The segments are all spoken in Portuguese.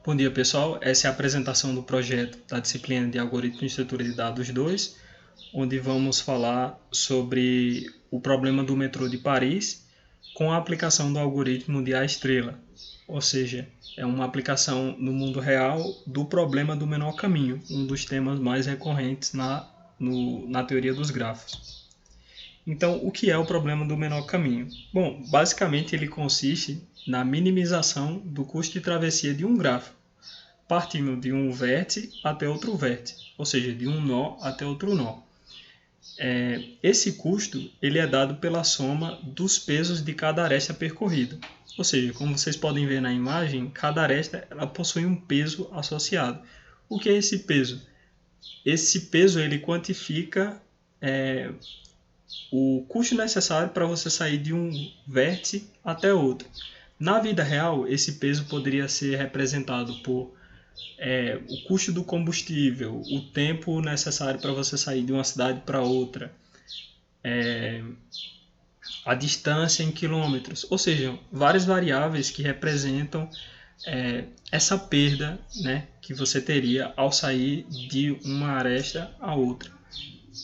Bom dia, pessoal. Essa é a apresentação do projeto da disciplina de Algoritmo e Estrutura de Dados 2, onde vamos falar sobre o problema do metrô de Paris com a aplicação do algoritmo de A-estrela, ou seja, é uma aplicação no mundo real do problema do menor caminho, um dos temas mais recorrentes na teoria dos grafos. Então, o que é o problema do menor caminho? Bom, basicamente ele consiste na minimização do custo de travessia de um grafo, partindo de um vértice até outro vértice, ou seja, de um nó até outro nó. Esse custo ele é dado pela soma dos pesos de cada aresta percorrida. Ou seja, como vocês podem ver na imagem, cada aresta ela possui um peso associado. O que é esse peso? Esse peso ele quantifica o custo necessário para você sair de um vértice até outro. Na vida real, esse peso poderia ser representado por o custo do combustível, o tempo necessário para você sair de uma cidade para outra, a distância em quilômetros, ou seja, várias variáveis que representam essa perda, né, que você teria ao sair de uma aresta a outra,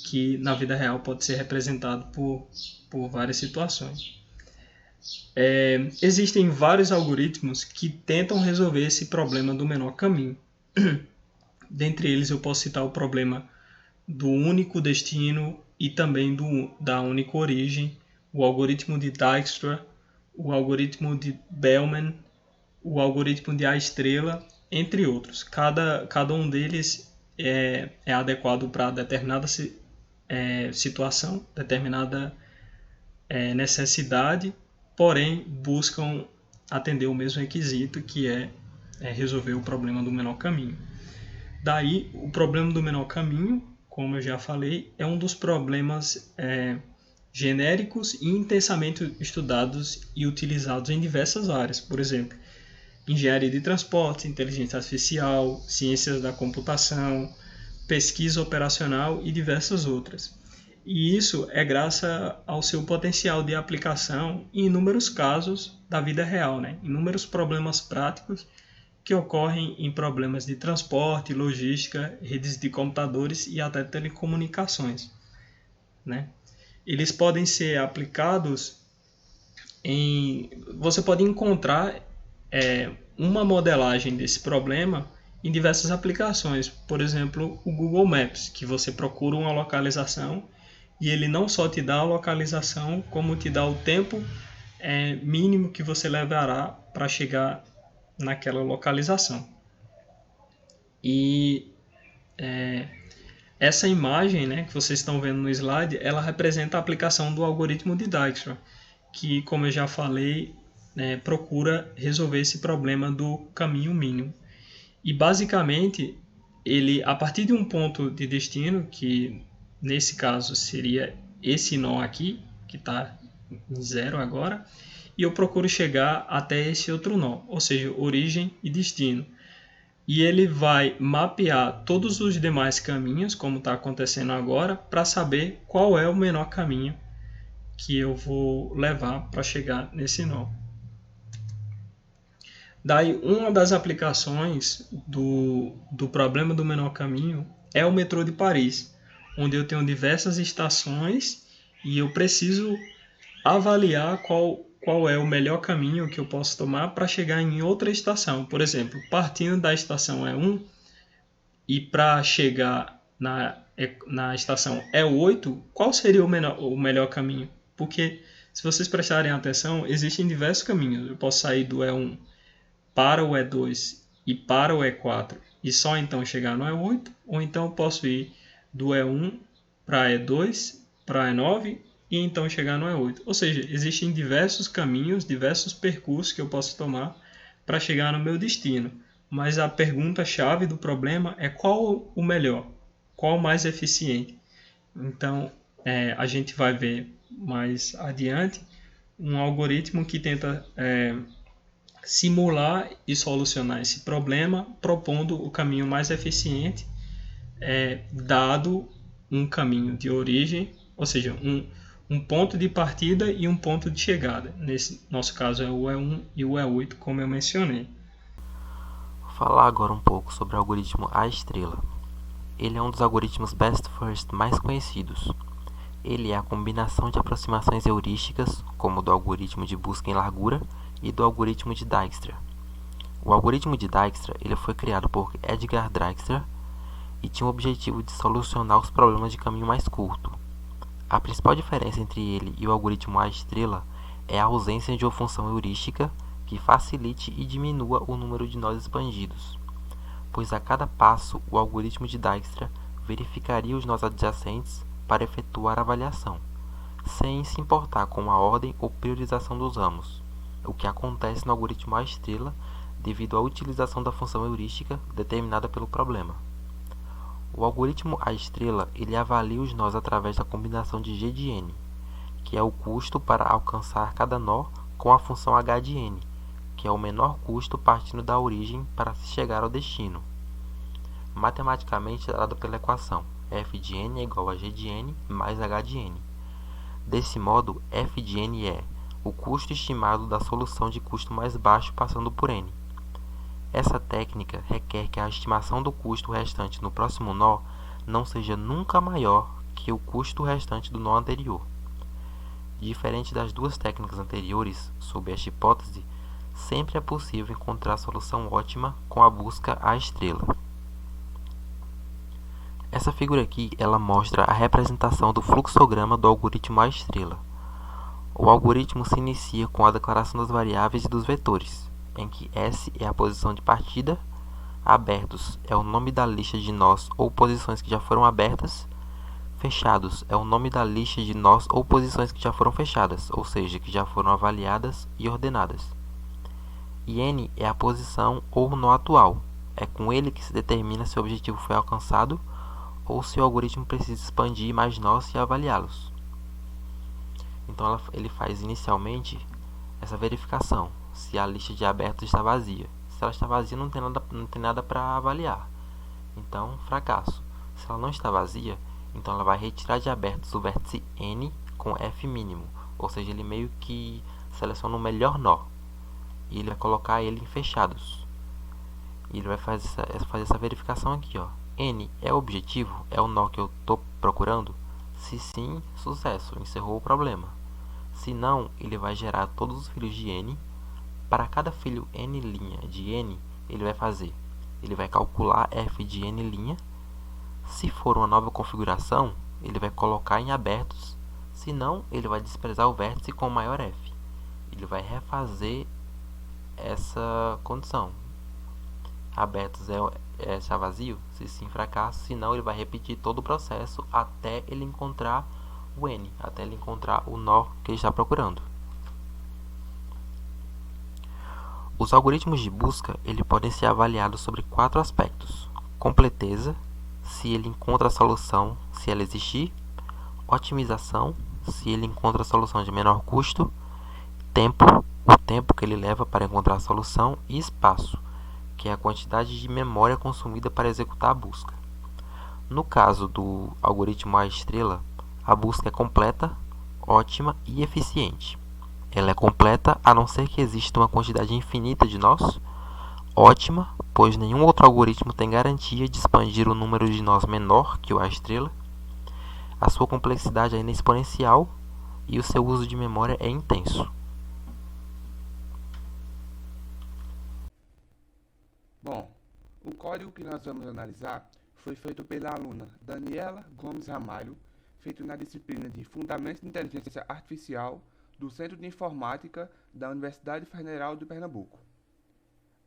que na vida real pode ser representado por várias situações. Existem vários algoritmos que tentam resolver esse problema do menor caminho. Dentre eles eu posso citar o problema do único destino e também da única origem, o algoritmo de Dijkstra, o algoritmo de Bellman, o algoritmo de A-estrela, entre outros. Cada um deles é adequado para determinada situação, determinada necessidade, porém buscam atender o mesmo requisito, que é resolver o problema do menor caminho. Daí, o problema do menor caminho, como eu já falei, é um dos problemas genéricos e intensamente estudados e utilizados em diversas áreas. Por exemplo, engenharia de transportes, inteligência artificial, ciências da computação, pesquisa operacional e diversas outras. E isso é graças ao seu potencial de aplicação em inúmeros casos da vida real, né? Inúmeros problemas práticos que ocorrem em problemas de transporte, logística, redes de computadores e até telecomunicações, né? Eles podem ser aplicados você pode encontrar uma modelagem desse problema em diversas aplicações. Por exemplo, o Google Maps, que você procura uma localização e ele não só te dá a localização, como te dá o tempo mínimo que você levará para chegar naquela localização. E essa imagem, né, que vocês estão vendo no slide, ela representa a aplicação do algoritmo de Dijkstra, que, como eu já falei, procura resolver esse problema do caminho mínimo. E basicamente, ele, a partir de um ponto de destino, que nesse caso seria esse nó aqui, que está em 0 agora, e eu procuro chegar até esse outro nó, ou seja, origem e destino. E ele vai mapear todos os demais caminhos, como está acontecendo agora, para saber qual é o menor caminho que eu vou levar para chegar nesse nó. Daí, uma das aplicações do problema do menor caminho é o metrô de Paris, onde eu tenho diversas estações e eu preciso avaliar qual é o melhor caminho que eu posso tomar para chegar em outra estação. Por exemplo, partindo da estação E1 e para chegar na estação E8, qual seria o melhor caminho? Porque, se vocês prestarem atenção, existem diversos caminhos. Eu posso sair do E1 para o E2 e para o E4 e só então chegar no E8, ou então eu posso ir do E1 para E2, para E9 e então chegar no E8. Ou seja, existem diversos caminhos, diversos percursos que eu posso tomar para chegar no meu destino. Mas a pergunta-chave do problema é qual o melhor, qual o mais eficiente. Então, a gente vai ver mais adiante um algoritmo que tenta simular e solucionar esse problema, propondo o caminho mais eficiente, dado um caminho de origem, ou seja, um ponto de partida e um ponto de chegada. Nesse nosso caso é o E1 e o E8, como eu mencionei. falar agora um pouco sobre o algoritmo A-estrela. Ele é um dos algoritmos Best First mais conhecidos. Ele é a combinação de aproximações heurísticas, como o do algoritmo de busca em largura e do algoritmo de Dijkstra. O algoritmo de Dijkstra ele foi criado por Edgar Dijkstra e tinha o objetivo de solucionar os problemas de caminho mais curto. A principal diferença entre ele e o algoritmo A-estrela é a ausência de uma função heurística que facilite e diminua o número de nós expandidos, pois a cada passo o algoritmo de Dijkstra verificaria os nós adjacentes para efetuar a avaliação, sem se importar com a ordem ou priorização dos ramos, o que acontece no algoritmo A-estrela devido à utilização da função heurística determinada pelo problema. O algoritmo A-estrela ele avalia os nós através da combinação de G de N, que é o custo para alcançar cada nó, com a função H de N, que é o menor custo partindo da origem para se chegar ao destino. Matematicamente é dado pela equação f de n é igual a g de n mais h de n. Desse modo, f de n é o custo estimado da solução de custo mais baixo passando por n. Essa técnica requer que a estimação do custo restante no próximo nó não seja nunca maior que o custo restante do nó anterior. Diferente das duas técnicas anteriores, sob esta hipótese, sempre é possível encontrar a solução ótima com a busca A-estrela. Essa figura aqui ela mostra a representação do fluxograma do algoritmo A-estrela. O algoritmo se inicia com a declaração das variáveis e dos vetores, em que S é a posição de partida, abertos é o nome da lista de nós ou posições que já foram abertas, fechados é o nome da lista de nós ou posições que já foram fechadas, ou seja, que já foram avaliadas e ordenadas. E N é a posição ou nó atual, é com ele que se determina se o objetivo foi alcançado ou se o algoritmo precisa expandir mais nós e avaliá-los. Então ele faz inicialmente essa verificação, se a lista de abertos está vazia. Se ela está vazia, não tem nada para avaliar. Então, fracasso. Se ela não está vazia, então ela vai retirar de abertos o vértice N com F mínimo, ou seja, ele meio que seleciona o melhor nó. E ele vai colocar ele em fechados. E ele vai fazer essa verificação aqui, ó. N é o objetivo? É o nó que eu estou procurando? Se sim, sucesso, encerrou o problema. Se não, ele vai gerar todos os filhos de N. Para cada filho N' de N, ele vai calcular F de N'. Se for uma nova configuração, ele vai colocar em abertos. Se não, ele vai desprezar o vértice com maior F. Ele vai refazer essa condição. Abertos está vazio? Se sim, fracasso. Se não, ele vai repetir todo o processo até ele encontrar o N, até ele encontrar o nó que ele está procurando. Os algoritmos de busca podem ser avaliados sobre 4 aspectos: completeza, se ele encontra a solução, se ela existir; otimização, se ele encontra a solução de menor custo; tempo, o tempo que ele leva para encontrar a solução; e espaço, que é a quantidade de memória consumida para executar a busca. No caso do algoritmo A-estrela, a busca é completa, ótima e eficiente. Ela é completa a não ser que exista uma quantidade infinita de nós; ótima, pois nenhum outro algoritmo tem garantia de expandir o número de nós menor que o A-estrela; a sua complexidade é exponencial e o seu uso de memória é intenso. Bom, o código que nós vamos analisar foi feito pela aluna Daniela Gomes Ramalho, feito na disciplina de Fundamentos de Inteligência Artificial do Centro de Informática da Universidade Federal de Pernambuco.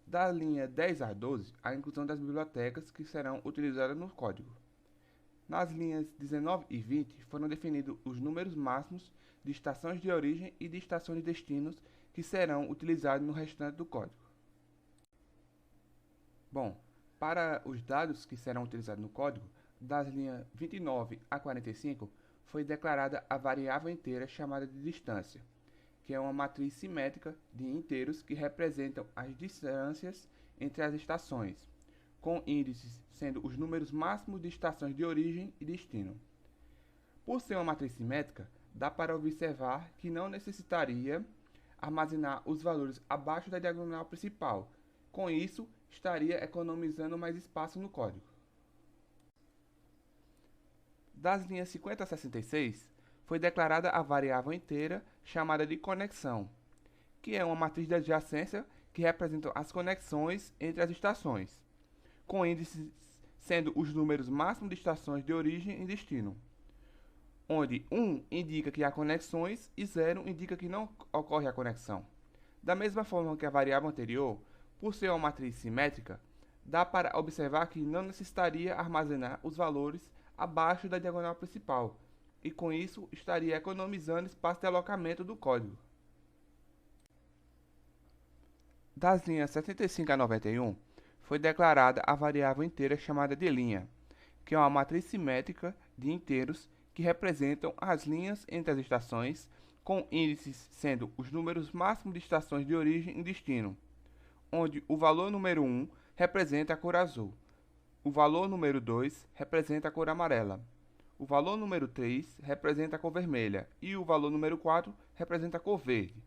Da linha 10 a 12, a inclusão das bibliotecas que serão utilizadas no código. Nas linhas 19 e 20 foram definidos os números máximos de estações de origem e de estações de destinos que serão utilizados no restante do código. Bom, para os dados que serão utilizados no código, das linhas 29 a 45, foi declarada a variável inteira chamada de distância, que é uma matriz simétrica de inteiros que representam as distâncias entre as estações, com índices sendo os números máximos de estações de origem e destino. Por ser uma matriz simétrica, dá para observar que não necessitaria armazenar os valores abaixo da diagonal principal. Com isso, estaria economizando mais espaço no código. Das linhas 50 a 66, foi declarada a variável inteira chamada de conexão, que é uma matriz de adjacência que representa as conexões entre as estações, com índices sendo os números máximos de estações de origem e destino, onde 1 indica que há conexões e 0 indica que não ocorre a conexão. Da mesma forma que a variável anterior, por ser uma matriz simétrica, dá para observar que não necessitaria armazenar os valores abaixo da diagonal principal, e com isso estaria economizando espaço de alocamento do código. Das linhas 75 a 91, foi declarada a variável inteira chamada de linha, que é uma matriz simétrica de inteiros que representam as linhas entre as estações, com índices sendo os números máximos de estações de origem e destino, onde o valor número 1 representa a cor azul, o valor número 2 representa a cor amarela, o valor número 3 representa a cor vermelha e o valor número 4 representa a cor verde.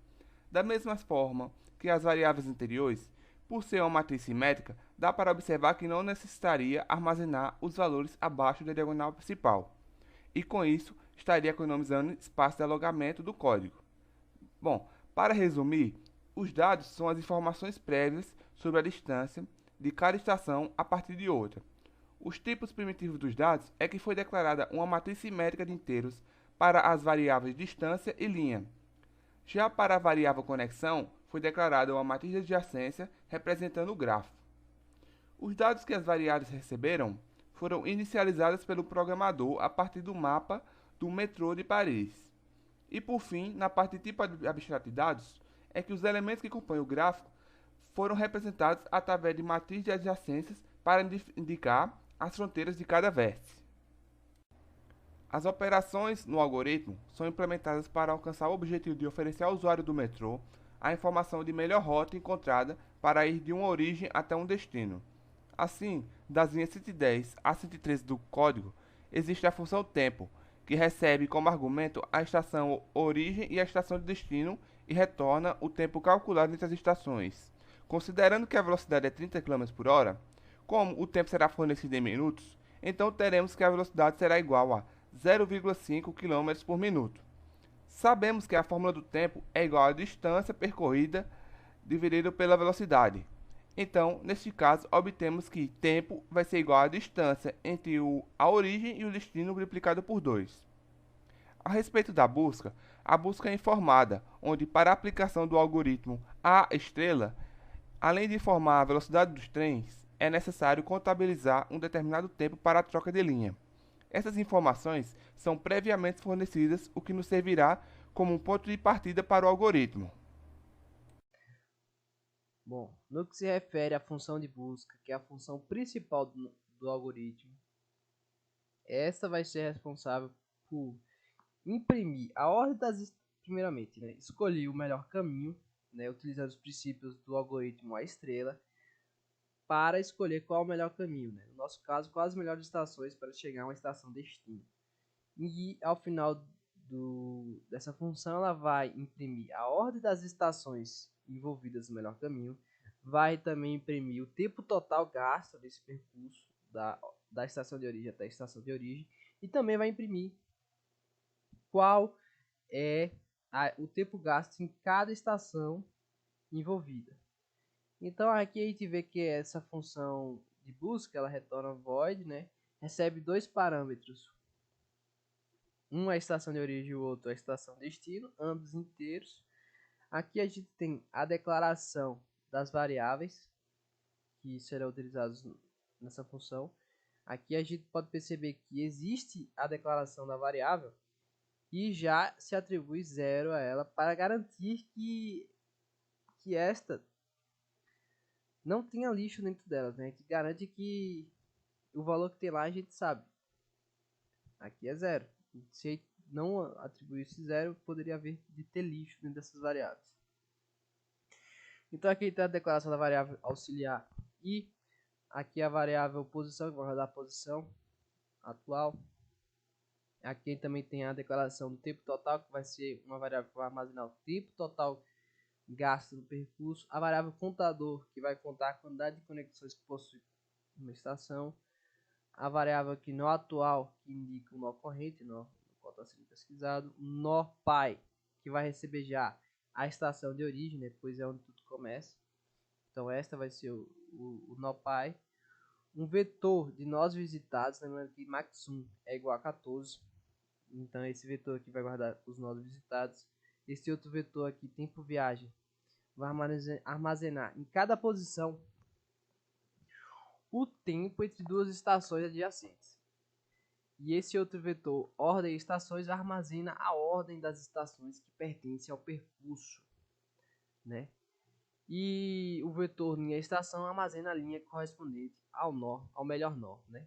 Da mesma forma que as variáveis anteriores, por ser uma matriz simétrica, dá para observar que não necessitaria armazenar os valores abaixo da diagonal principal, e com isso estaria economizando espaço de alongamento do código. Bom, para resumir, os dados são as informações prévias sobre a distância de cada estação a partir de outra. Os tipos primitivos dos dados é que foi declarada uma matriz simétrica de inteiros para as variáveis distância e linha. Já para a variável conexão, foi declarada uma matriz de adjacência representando o grafo. Os dados que as variáveis receberam foram inicializados pelo programador a partir do mapa do metrô de Paris. E por fim, na parte de tipo abstrato de dados, é que os elementos que compõem o gráfico foram representados através de matriz de adjacências para indicar as fronteiras de cada vértice. As operações no algoritmo são implementadas para alcançar o objetivo de oferecer ao usuário do metrô a informação de melhor rota encontrada para ir de uma origem até um destino. Assim, das linhas 110 a 113 do código, existe a função tempo, que recebe como argumento a estação origem e a estação de destino e retorna o tempo calculado entre as estações. Considerando que a velocidade é 30 km/h, como o tempo será fornecido em minutos, então teremos que a velocidade será igual a 0,5 km por minuto. Sabemos que a fórmula do tempo é igual à distância percorrida dividido pela velocidade. Então, neste caso, obtemos que tempo vai ser igual à distância entre a origem e o destino multiplicado por 2. A respeito da busca, a busca é informada, onde para a aplicação do algoritmo A estrela, além de informar a velocidade dos trens, é necessário contabilizar um determinado tempo para a troca de linha. Essas informações são previamente fornecidas, o que nos servirá como um ponto de partida para o algoritmo. Bom, no que se refere à função de busca, que é a função principal do algoritmo, essa vai ser responsável por imprimir a ordem primeiramente, né, escolher o melhor caminho, né, utilizando os princípios do algoritmo A estrela, para escolher qual é o melhor caminho, né? No nosso caso, quais as melhores estações para chegar a uma estação destino. E ao final dessa função, ela vai imprimir a ordem das estações envolvidas no melhor caminho, vai também imprimir o tempo total gasto desse percurso da estação de origem até a estação de origem, e também vai imprimir qual é o tempo gasto em cada estação envolvida. Então aqui a gente vê que essa função de busca, ela retorna void, né? Recebe dois parâmetros. Um é a estação de origem e o outro é a estação de destino, ambos inteiros. Aqui a gente tem a declaração das variáveis que serão utilizadas nessa função. Aqui a gente pode perceber que existe a declaração da variável e já se atribui 0 a ela para garantir que esta não tenha lixo dentro dela, né? Que garante que o valor que tem lá a gente sabe. Aqui é 0. Se não atribuísse 0, poderia haver de ter lixo dentro dessas variáveis. Então aqui está a declaração da variável auxiliar e aqui a variável posição, que vai rodar a posição atual. Aqui também tem a declaração do tempo total, que vai ser uma variável que vai armazenar o tempo total gasto no percurso, a variável contador, que vai contar a quantidade de conexões que possui uma estação, a variável aqui nó atual, que indica o nó corrente, nó qual está sendo pesquisado, o nó pai, que vai receber já a estação de origem, né, pois é onde tudo começa. Então esta vai ser o nó pai. Um vetor de nós visitados, lembrando que max1 é igual a 14. Então esse vetor aqui vai guardar os nós visitados. Esse outro vetor aqui, tempo viagem, vai armazenar em cada posição o tempo entre duas estações adjacentes. E esse outro vetor, ordem estações, armazena a ordem das estações que pertencem ao percurso, né? E o vetor linha estação armazena a linha correspondente ao nó, ao melhor nó, né?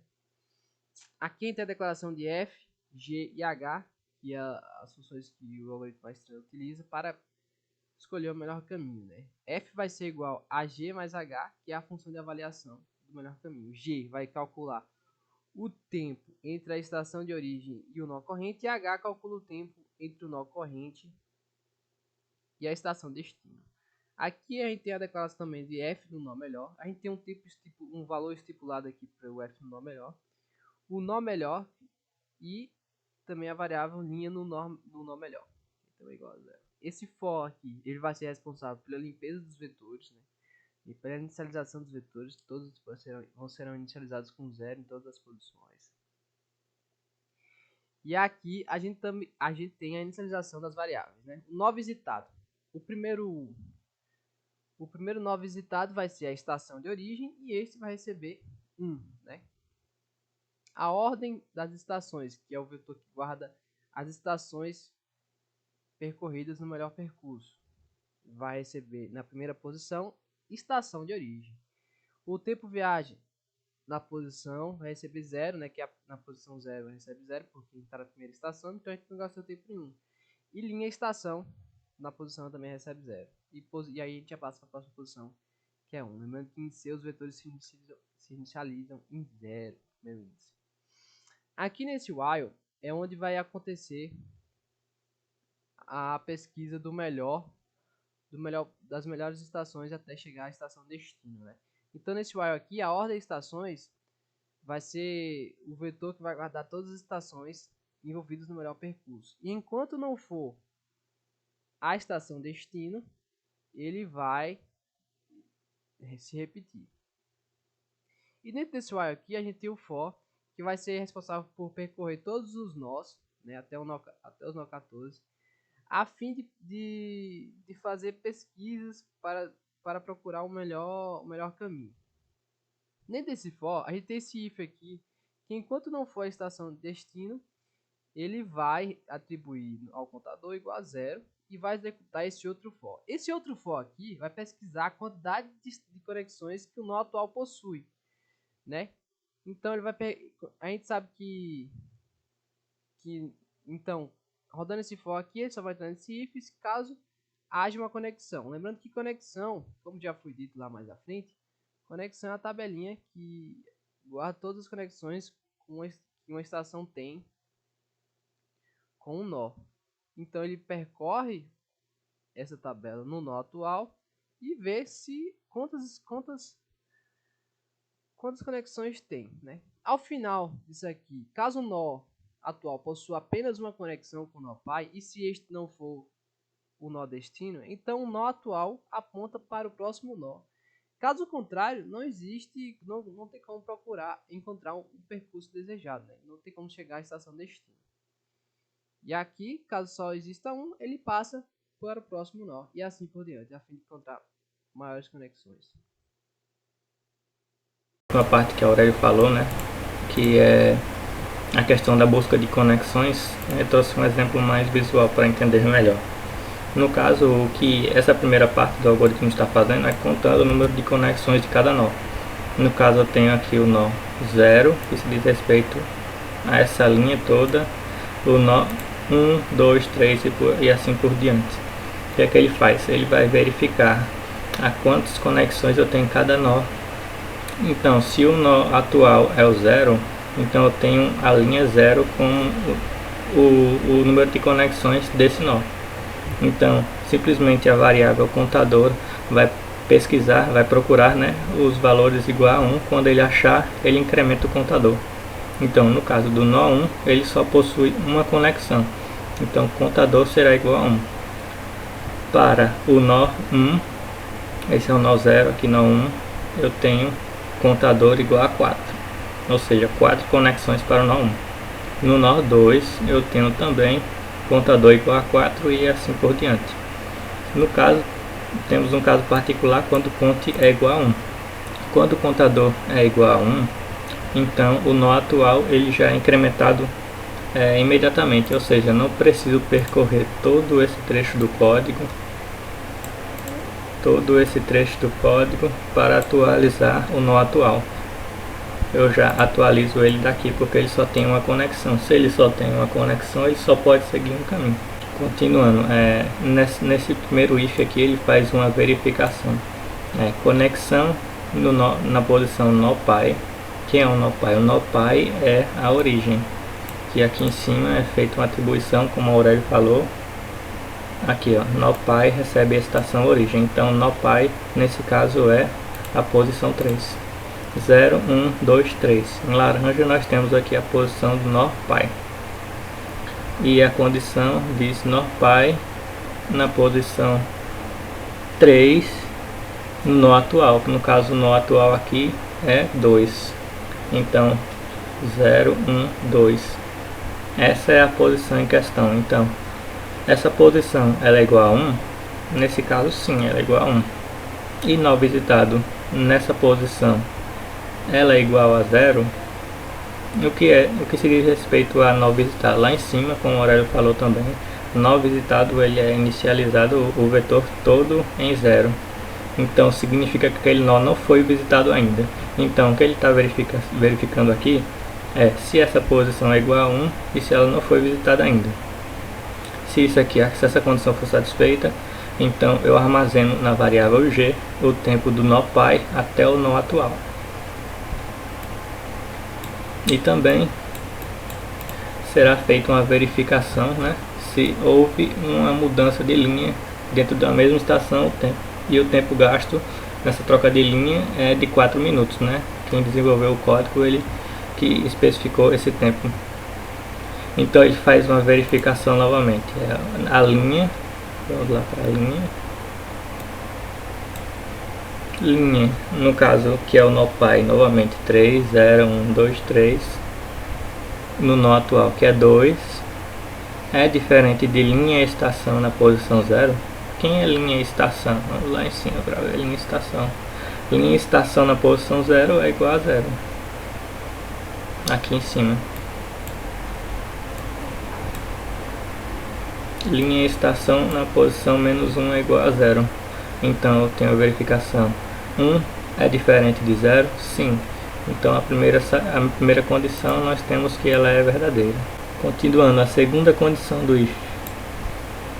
Aqui tem a declaração de F, G e H, que é as funções que o algoritmo Maestrela utiliza para escolher o melhor caminho, né? F vai ser igual a G mais H, que é a função de avaliação do melhor caminho. G vai calcular o tempo entre a estação de origem e o nó corrente, e H calcula o tempo entre o nó corrente e a estação destino. Aqui a gente tem a declaração também de F do nó melhor. A gente tem um valor estipulado aqui para o F do nó melhor. O nó melhor e também a variável linha no nó melhor. Então é igual a zero. Esse for aqui, ele vai ser responsável pela limpeza dos vetores, né? E pela inicialização dos vetores, todos serão inicializados com zero em todas as posições. E aqui a gente tem a inicialização das variáveis, né? O nó visitado. O primeiro nó visitado vai ser a estação de origem e este vai receber 1, né? A ordem das estações, que é o vetor que guarda as estações percorridas no melhor percurso, vai receber na primeira posição estação de origem. O tempo viagem na posição vai receber 0, né? Que na posição 0 recebe 0 porque está na primeira estação, então a gente não gastou tempo nenhum. E linha estação na posição também recebe 0. E aí a gente já passa para a próxima posição, que é 1. Lembrando que em seus vetores se inicializam em 0, primeiro índice. Aqui nesse while é onde vai acontecer a pesquisa das melhores estações até chegar à estação destino, né? Então nesse while aqui, a ordem de estações vai ser o vetor que vai guardar todas as estações envolvidas no melhor percurso. E enquanto não for a estação destino, ele vai se repetir. E dentro desse while aqui, a gente tem o for, que vai ser responsável por percorrer todos os nós, né, até os nó 14, a fim de fazer pesquisas para procurar o melhor caminho. Dentro desse for, a gente tem esse if aqui, que enquanto não for a estação de destino, ele vai atribuir ao contador igual a 0 e vai executar esse outro for. Esse outro for aqui vai pesquisar a quantidade de conexões que o nó atual possui, né? Então ele vai a gente sabe que então rodando esse for aqui, ele só vai entrar nesse if caso haja uma conexão. Lembrando que conexão, como já foi dito lá mais à frente, conexão é a tabelinha que guarda todas as conexões que uma estação tem com um nó. Então ele percorre essa tabela no nó atual e vê se quantas conexões tem, né? Ao final disso aqui, caso o nó atual possua apenas uma conexão com o nó pai, e se este não for o nó destino, então o nó atual aponta para o próximo nó. Caso contrário, não existe, não tem como encontrar um percurso desejado, né? Não tem como chegar à estação destino. E aqui, caso só exista um, ele passa para o próximo nó e assim por diante, a fim de encontrar maiores conexões. Uma parte que a Aurélio falou, né, que é a questão da busca de conexões, eu trouxe um exemplo mais visual para entender melhor. No caso, o que essa primeira parte do algoritmo está fazendo é contando o número de conexões de cada nó. No caso, eu tenho aqui o nó 0, que se diz respeito a essa linha toda, o nó 1, 2, 3 e assim por diante. O que é que ele faz? Ele vai verificar a quantas conexões eu tenho em cada nó. Então, se o nó atual é o 0, então eu tenho a linha 0 com o número de conexões desse nó. Então, simplesmente a variável contador vai pesquisar, vai procurar, né, os valores igual a 1. Quando ele achar, ele incrementa o contador. Então, no caso do nó 1, ele só possui uma conexão. Então, o contador será igual a 1. Para o nó 1, esse é o nó 0, aqui nó 1, eu tenho contador igual a 4. Ou seja, 4 conexões para o nó 1. No nó 2, eu tenho também contador igual a 4 e assim por diante. No caso, temos um caso particular quando o conte é igual a 1. Quando o contador é igual a 1, então o nó atual ele já é incrementado imediatamente, ou seja, não preciso percorrer todo esse trecho do código, para atualizar o nó atual. Eu já atualizo ele daqui porque ele só tem uma conexão. Se ele só tem uma conexão, ele só pode seguir um caminho. Continuando, nesse primeiro if aqui ele faz uma verificação. Conexão na posição NoPy. Quem é o NoPy? O NoPy é a origem, que aqui em cima é feita uma atribuição, como a Aurélio falou. Aqui, ó, NoPy recebe a estação origem. Então NoPy nesse caso é a posição 3. 0, 1, 2, 3. Em laranja nós temos aqui a posição do NoPy. E a condição diz NoPy na posição 3 no nó atual. No caso o nó atual aqui é 2. Então 0, 1, 2. Essa é a posição em questão. Então essa posição ela é igual a 1. Nesse caso sim, ela é igual a 1. E nó visitado nessa posição ela é igual a 0. O que se diz respeito a nó visitado? Lá em cima, como o Aurélio falou também, nó visitado ele é inicializado o vetor todo em 0. Então significa que aquele nó não foi visitado ainda. Então o que ele está verificando aqui é se essa posição é igual a 1 e se ela não foi visitada ainda. Se essa condição for satisfeita, então eu armazeno na variável g o tempo do NoPy até o nó atual. E também será feita uma verificação, né, se houve uma mudança de linha dentro da mesma estação, e o tempo gasto nessa troca de linha é de 4 minutos, né? Quem desenvolveu o código ele que especificou esse tempo. Então ele faz uma verificação novamente. A linha, vamos lá para a linha, no caso que é o NoPy, novamente 3, 0, 1, 2, 3. No nó atual que é 2. É diferente de linha e estação na posição 0. Quem é linha e estação? Vamos lá em cima para ver linha e estação. Linha e estação na posição 0 é igual a 0. Aqui em cima. Linha e estação na posição menos 1 é igual a 0. Então eu tenho a verificação. 1 é diferente de 0? Sim. Então a primeira condição nós temos que ela é verdadeira. Continuando, a segunda condição do if.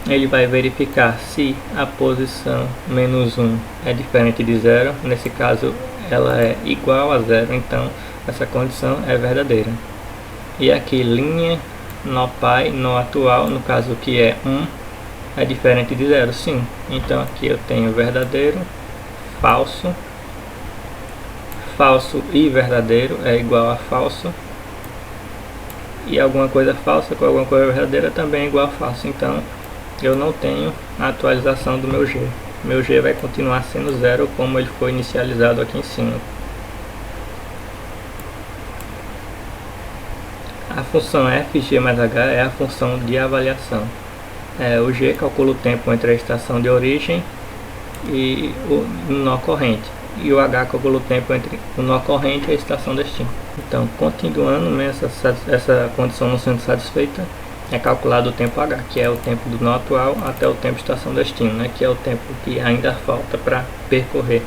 Ele vai verificar se a posição menos 1 é diferente de 0. Nesse caso ela é igual a 0. Então essa condição é verdadeira. E aqui linha, NoPy, nó atual, no caso que é 1, é diferente de 0, sim. Então aqui eu tenho verdadeiro, falso, falso e verdadeiro é igual a falso. E alguma coisa falsa com alguma coisa verdadeira também é igual a falso. Então eu não tenho a atualização do meu G. Meu G vai continuar sendo 0 como ele foi inicializado aqui em cima. A função fg mais h é a função de avaliação. O g calcula o tempo entre a estação de origem e o nó corrente. E o h calcula o tempo entre o nó corrente e a estação destino. Então, continuando, mesmo essa condição não sendo satisfeita, é calculado o tempo h, que é o tempo do nó atual até o tempo estação destino, né, que é o tempo que ainda falta para percorrer.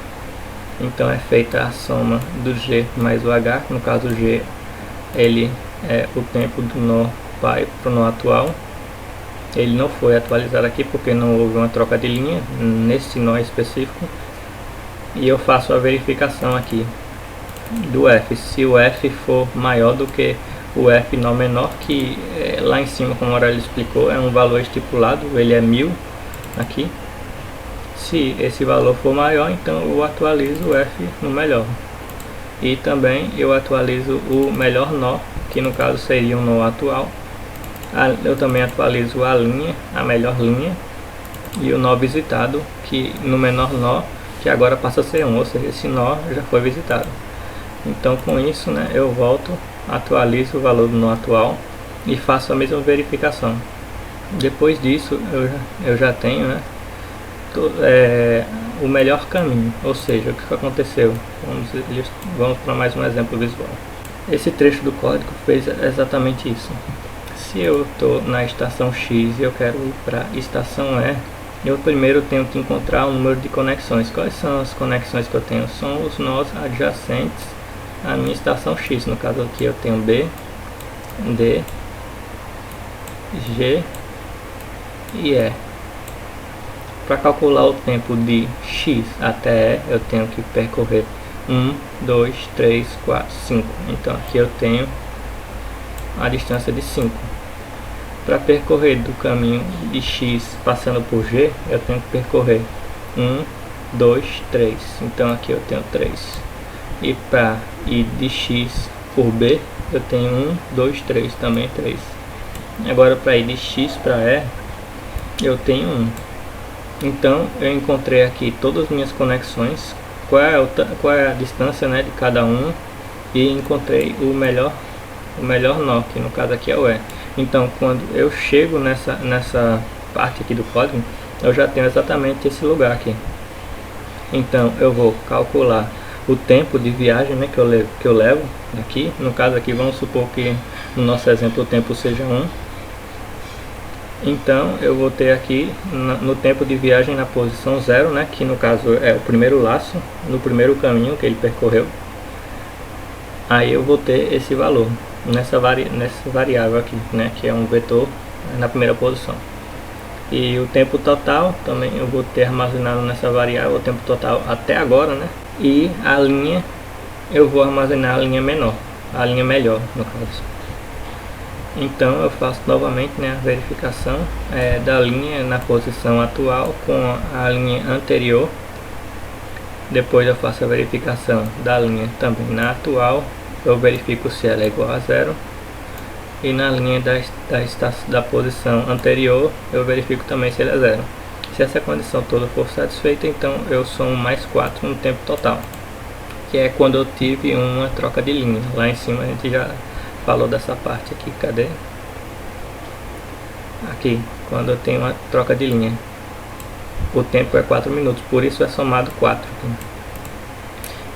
Então é feita a soma do g mais o h, no caso o g ele é o tempo do nó pi para o nó atual. Ele não foi atualizado aqui porque não houve uma troca de linha nesse nó específico. E eu faço a verificação aqui do f. Se o f for maior do que o f nó menor, que lá em cima, como o Aurélio explicou, é um valor estipulado, ele é 1000. aqui. Se esse valor for maior, então eu atualizo o F no melhor. E também eu atualizo o melhor nó, que no caso seria o nó atual. Eu também atualizo a linha, a melhor linha, e o nó visitado, que no menor nó, que agora passa a ser 1, ou seja, esse nó já foi visitado. Então com isso, né, eu volto, atualizo o valor do nó atual e faço a mesma verificação. Depois disso eu já tenho, né, o melhor caminho, ou seja, o que aconteceu. Vamos para mais um exemplo visual. Esse trecho do código fez exatamente isso. Se eu estou na estação X e eu quero ir para a estação E, eu primeiro tenho que encontrar o número de conexões. Quais são as conexões que eu tenho? São os nós adjacentes à minha estação X. No caso aqui eu tenho B, D, G e E. Para calcular o tempo de X até E, eu tenho que percorrer 1, 2, 3, 4, 5. Então aqui eu tenho a distância de 5. Para percorrer do caminho de X passando por G, eu tenho que percorrer 1, 2, 3. Então aqui eu tenho 3. E para ir de X por B, eu tenho 1, 2, 3, também 3. Agora para ir de X para E, eu tenho 1. Então eu encontrei aqui todas as minhas conexões, qual é a distância, né, de cada um, e encontrei o melhor nó, que no caso aqui é o E. Então quando eu chego nessa parte aqui do código, eu já tenho exatamente esse lugar aqui. Então eu vou calcular o tempo de viagem, né, que eu levo aqui. No caso aqui, vamos supor que no nosso exemplo o tempo seja 1. Então eu vou ter aqui no tempo de viagem na posição 0, né, que no caso é o primeiro laço, no primeiro caminho que ele percorreu. Aí eu vou ter esse valor nessa variável aqui, né, que é um vetor na primeira posição. E o tempo total também eu vou ter armazenado nessa variável, o tempo total até agora, né? E a linha eu vou armazenar a linha menor, a linha melhor no caso. Então eu faço novamente, né, a verificação da linha na posição atual com a linha anterior. Depois eu faço a verificação da linha também na atual. Eu verifico se ela é igual a 0. E na linha da posição anterior eu verifico também se ela é 0. Se essa condição toda for satisfeita, então eu somo mais 4 no tempo total, que é quando eu tive uma troca de linha. Lá em cima a gente já falou dessa parte aqui. Cadê? Aqui, quando eu tenho uma troca de linha, o tempo é 4 minutos, por isso é somado 4 aqui.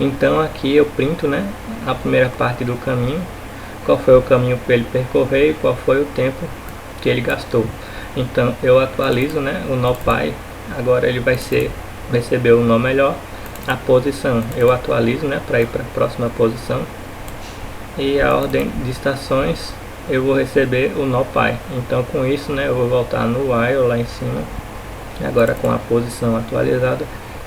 Então aqui eu printo, né, a primeira parte do caminho, qual foi o caminho que ele percorreu e qual foi o tempo que ele gastou. Então eu atualizo, né, o nó pai. Agora ele vai receber o nó melhor. A posição eu atualizo, né, para ir para a próxima posição. E a ordem de estações eu vou receber o nó pai. Então com isso, né, eu vou voltar no while lá em cima, agora com a posição atualizada,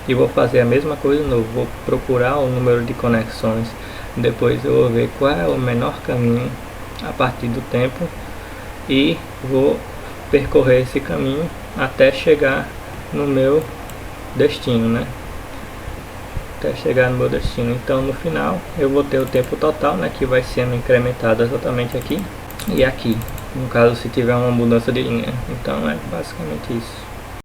e vou fazer a mesma coisa de novo. Vou procurar o número de conexões, depois eu vou ver qual é o menor caminho a partir do tempo e vou percorrer esse caminho até chegar no meu destino, né? Até chegar no meu destino. Então no final eu vou ter o tempo total, né, que vai sendo incrementado exatamente aqui e aqui, no caso se tiver uma mudança de linha. Então é basicamente isso.